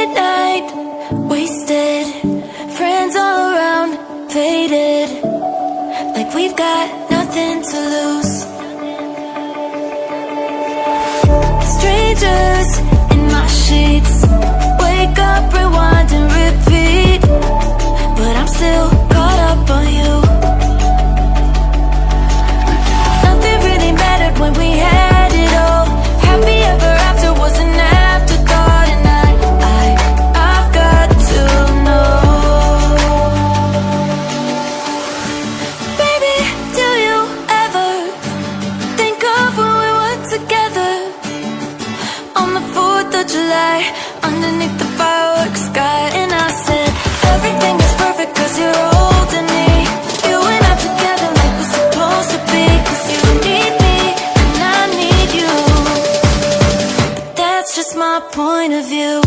late night, wasted, friends all around, faded, like we've got nothing to lose. Strangers in my sheets, wake up, rewind and repeat, but I'm still caught up on you. Nothing really mattered when we had it all. Happy ever after was an afterthought, and I've got to know. Baby, do you ever think of when we were together on the 4th of July, underneath the fireworks sky? And I said, everything is perfect cause you're holding me. You and I together like we're supposed to be, cause you need me and I need you. But that's just my point of view.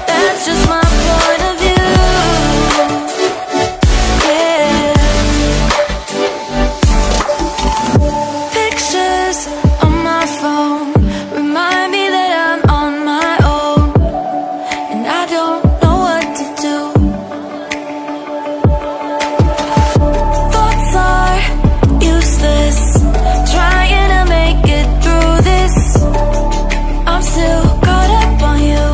That's just my point of view. Yeah. Pictures on my phone remind me that I'm on my own, and I don't know what to do. Thoughts are useless, trying to make it through this. I'm still caught up on you.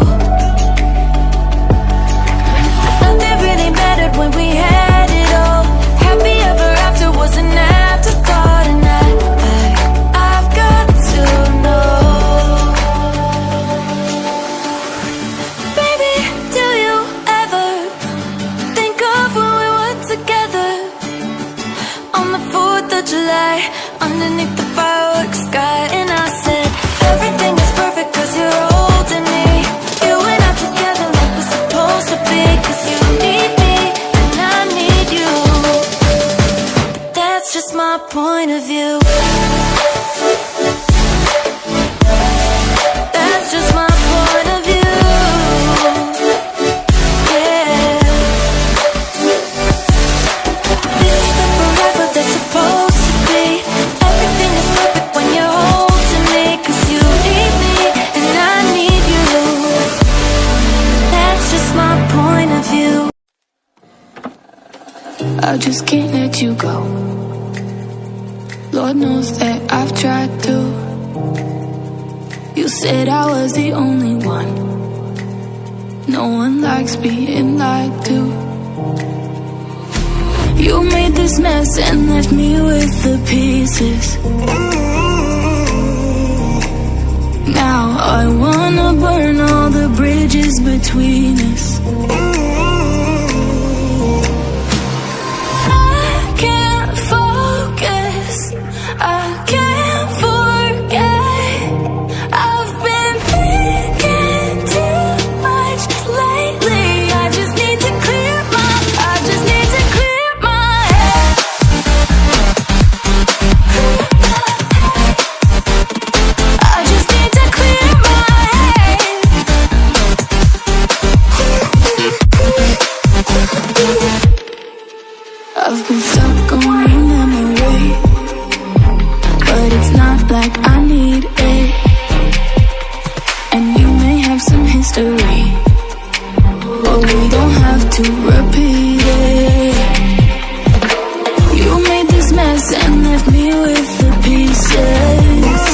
Nothing really mattered when we had it all. Happy ever after was an afterthought, and I've got to know. Baby, do you ever think of when we were together on the 4th of July, underneath the fireworks sky? And I said, everything is perfect cause you're holding me. You and I together like we're supposed to be, cause you need me and I need you. That's just my point of view. That's just my point of view. Yeah. This is the forever that's supposed to be. Everything is perfect when you're holding me, cause you need me and I need you. That's just my point of view. I just can't let you go. Lord knows that I've tried to. You said I was the only one. No one likes being lied to. You made this mess and left me with the pieces. Now I wanna burn all the bridges between us. I can't focus, I can't forget. I've been thinking too much lately. I just need to clear my head. I just need to clear my head. I've been stuck on your memory, but it's not like I need it. And you may have some history, but we don't have to repeat it. You made this mess and left me with the pieces.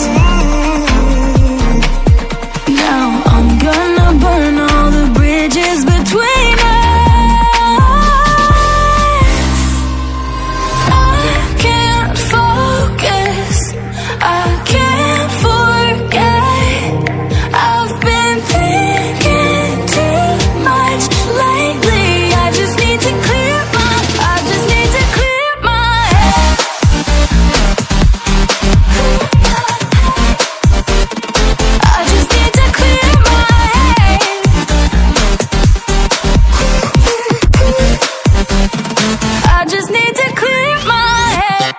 Now I'm gonna burn all the bridges between us. I can't focus, I can't forget. I've been thinking too much lately. I just need to clear my head. I just need to clear my head. I just need to clear my head.